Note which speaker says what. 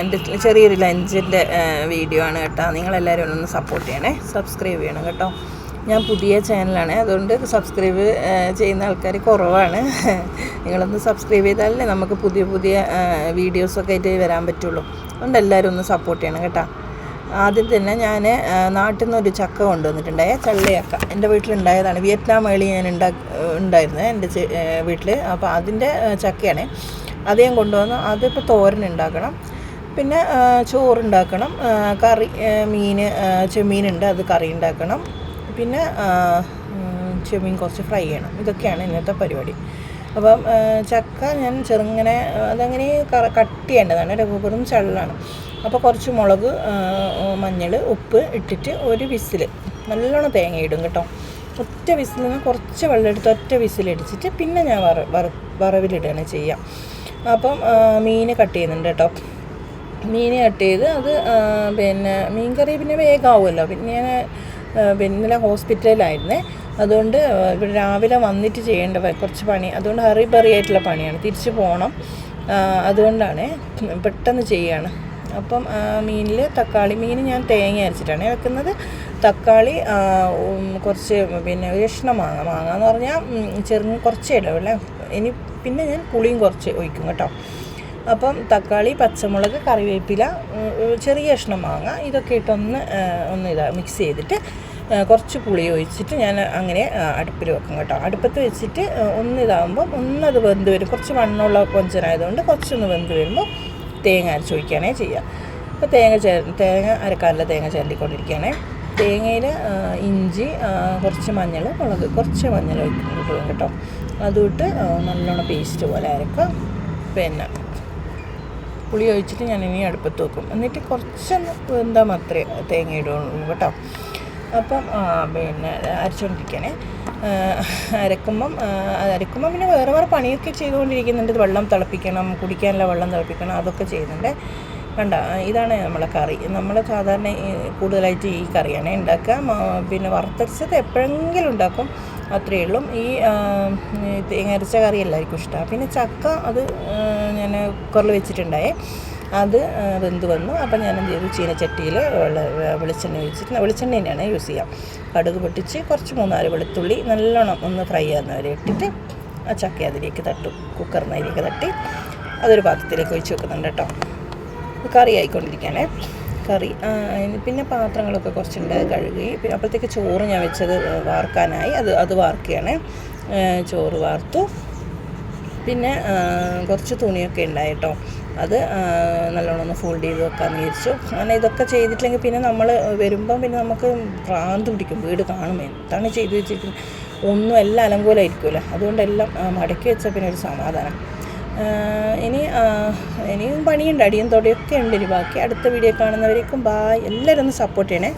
Speaker 1: എൻ്റെ ചെറിയൊരു ലഞ്ചിൻ്റെ വീഡിയോ ആണ് കേട്ടോ. നിങ്ങളെല്ലാവരും ഒന്ന് സപ്പോർട്ട് ചെയ്യണേ, സബ്സ്ക്രൈബ് ചെയ്യണം കേട്ടോ. ഞാൻ പുതിയ ചാനലാണ്, അതുകൊണ്ട് സബ്സ്ക്രൈബ് ചെയ്യുന്ന ആൾക്കാർ കുറവാണ്. നിങ്ങളൊന്ന് സബ്സ്ക്രൈബ് ചെയ്താലേ നമുക്ക് പുതിയ പുതിയ വീഡിയോസൊക്കെ ആയിട്ട് വരാൻ പറ്റുള്ളൂ. അതുകൊണ്ട് എല്ലാവരും ഒന്ന് സപ്പോർട്ട് ചെയ്യണം കേട്ടോ. ആദ്യം തന്നെ ഞാൻ നാട്ടിൽ നിന്നൊരു ചക്ക കൊണ്ടുവന്നിട്ടുണ്ടായേ, ചള്ളയക്ക. എൻ്റെ വീട്ടിലുണ്ടായതാണ്. വിയറ്റ്നാം മേളി ഞാൻ ഉണ്ടായിരുന്നത് എൻ്റെ വീട്ടിൽ. അപ്പോൾ അതിൻ്റെ ചക്കയാണ്. അത് ഞാൻ കൊണ്ടുവന്നു. അതിപ്പോൾ തോരൻ ഉണ്ടാക്കണം, പിന്നെ ചോറുണ്ടാക്കണം, കറി ചെമ്മീനുണ്ട്, അത് കറി ഉണ്ടാക്കണം, പിന്നെ ചെമ്മീൻ കുറച്ച് ഫ്രൈ ചെയ്യണം. ഇതൊക്കെയാണ് ഇന്നത്തെ പരിപാടി. അപ്പം ചക്ക ഞാൻ ചെറുങ്ങനെ അതങ്ങനെ കട്ട് ചെയ്യേണ്ടതാണ്, വെറും ചള്ളാണ്. അപ്പോൾ കുറച്ച് മുളക്, മഞ്ഞൾ, ഉപ്പ് ഇട്ടിട്ട് ഒരു വിസിൽ നല്ലോണം തേങ്ങ ഇടും കേട്ടോ. ഒറ്റ വിസിൽ നിന്ന് കുറച്ച് വെള്ളം എടുത്ത് ഒറ്റ വിസിലടിച്ചിട്ട് പിന്നെ ഞാൻ വറവിലിടുകയാണ് ചെയ്യാം. അപ്പം മീൻ കട്ട് ചെയ്യുന്നുണ്ട് കേട്ടോ. മീൻ കട്ട് ചെയ്ത് അത് പിന്നെ മീൻ കറി പിന്നെ വേഗമാവുമല്ലോ. പിന്നെ ഞാൻ ഇന്നലെ ഹോസ്പിറ്റലിലായിരുന്നേ, അതുകൊണ്ട് ഇവിടെ രാവിലെ വന്നിട്ട് ചെയ്യേണ്ട കുറച്ച് പണി, അതുകൊണ്ട് ഹറിബറിയായിട്ടുള്ള പണിയാണ്. തിരിച്ച് പോകണം, അതുകൊണ്ടാണ് പെട്ടെന്ന് ചെയ്യുകയാണ്. അപ്പം മീനിൽ തക്കാളി, മീൻ ഞാൻ തേങ്ങ അരച്ചിട്ടാണ് വെക്കുന്നത്. തക്കാളി കുറച്ച്, പിന്നെ കഷ്ണം മാങ്ങ എന്ന് പറഞ്ഞാൽ കുറച്ചേ ഇടവില്ല. പിന്നെ ഞാൻ പുളിയും കുറച്ച് ഒഴിക്കും കേട്ടോ. അപ്പം തക്കാളി, പച്ചമുളക്, കറിവേപ്പില, ചെറിയ കഷ്ണം മാങ്ങ, ഇതൊക്കെ ഇട്ടൊന്ന് മിക്സ് ചെയ്തിട്ട് കുറച്ച് പുളി ഒഴിച്ചിട്ട് ഞാൻ അങ്ങനെ അടുപ്പിൽ വെക്കും കേട്ടോ. അടുപ്പത്ത് വെച്ചിട്ട് ഒന്നത് വെന്ത് വരും. കുറച്ച് മണ്ണുള്ള കൊഞ്ചനായതുകൊണ്ട് കുറച്ചൊന്ന് വെന്ത് വരുമ്പോൾ തേങ്ങ അരച്ചൊഴിക്കുകയാണേ ചെയ്യുക. അപ്പോൾ തേങ്ങ അരക്കാനുള്ള തേങ്ങ ചിരണ്ടിക്കൊണ്ടിരിക്കുകയാണേ. തേങ്ങയിൽ ഇഞ്ചി, കുറച്ച് മഞ്ഞൾ, മുളക്, കുറച്ച് മഞ്ഞൾ ഒഴിക്കും കേട്ടോ. അതുമിട്ട് നല്ലോണം പേസ്റ്റ് പോലെ അരക്കുക. പിന്നെ പുളി ഒഴിച്ചിട്ട് ഞാൻ ഇനി അടുപ്പത്ത് വെക്കും. എന്നിട്ട് കുറച്ചൊന്ന് വെന്താൽ മാത്രമേ തേങ്ങ ഇടുള്ളൂ കേട്ടോ. അപ്പം പിന്നെ അരച്ചുകൊണ്ടിരിക്കണേ. അരക്കുമ്പം പിന്നെ വേറെ പണിയൊക്കെ ചെയ്തുകൊണ്ടിരിക്കുന്നുണ്ട്. വെള്ളം തിളപ്പിക്കണം, കുടിക്കാനുള്ള വെള്ളം തിളപ്പിക്കണം, അതൊക്കെ ചെയ്യുന്നുണ്ട്. കണ്ട, ഇതാണ് നമ്മളെ കറി. നമ്മൾ സാധാരണ കൂടുതലായിട്ട് ഈ കറിയാണ് ഉണ്ടാക്കുക. പിന്നെ വറുത്തരച്ചത് എപ്പോഴെങ്കിലും ഉണ്ടാക്കും, അത്രയേ ഉള്ളൂ. ഈ തേങ്ങ അരച്ച കറി എല്ലാവർക്കും ഇഷ്ടമാണ്. പിന്നെ ചക്ക അത് ഞാൻ കുക്കറിൽ വെച്ചിട്ടുണ്ടായേ, അത് വെന്ത് വന്നു. അപ്പം ഞാൻ എന്ത് ചെയ്തു, ചീനച്ചട്ടിയിൽ വെളിച്ചെണ്ണ ഒഴിച്ചിട്ട്, വെളിച്ചെണ്ണ തന്നെയാണ് യൂസ് ചെയ്യാം. കടുക് പൊട്ടിച്ച് കുറച്ച് 3-4 വെളുത്തുള്ളി നല്ലോണം ഒന്ന് ഫ്രൈ ആകുന്നവരെ ഇട്ടിട്ട് ആ ചക്ക അതിലേക്ക് തട്ടും. കുക്കറിന് അതിലേക്ക് തട്ടി അതൊരു പാത്രത്തിലേക്ക് ഒഴിച്ച് വെക്കുന്നുണ്ട് കേട്ടോ. കറി ആയിക്കൊണ്ടിരിക്കുകയാണേ. കറി പിന്നെ പാത്രങ്ങളൊക്കെ കുറച്ചുണ്ട്, കഴുകി. പിന്നെ അപ്പോഴത്തേക്ക് ചോറ് ഞാൻ വെച്ചത് വാർക്കാനായി, അത് വാർക്കുകയാണ്. ചോറ് വാർത്തു. പിന്നെ കുറച്ച് തുണിയൊക്കെ ഉണ്ടായി കേട്ടോ. അത് നല്ലോണം ഒന്ന് ഫോൾഡ് ചെയ്ത് വെക്കാമെന്ന് വിചാരിച്ചു. അങ്ങനെ ഇതൊക്കെ ചെയ്തിട്ടില്ലെങ്കിൽ പിന്നെ നമ്മൾ വരുമ്പം പിന്നെ നമുക്ക് ഭ്രാന്ത് പിടിക്കും. വീട് കാണുമ്പോൾ എന്താണ് ചെയ്ത് വെച്ചിരിക്കുന്നത്, ഒന്നും എല്ലാം അലങ്കോലമായിരിക്കുമല്ലോ. അതുകൊണ്ടെല്ലാം മടക്കി വെച്ചാൽ പിന്നെ ഒരു സമാധാനം. ഇനിയും പണിയുണ്ട്, അടിയും തൊടയൊക്കെ ഉണ്ട്. ഇനി ബാക്കി അടുത്ത വീഡിയോ കാണുന്നവരേക്കും ബായ്. എല്ലാവരും ഒന്ന് സപ്പോർട്ട് ചെയ്യണേ.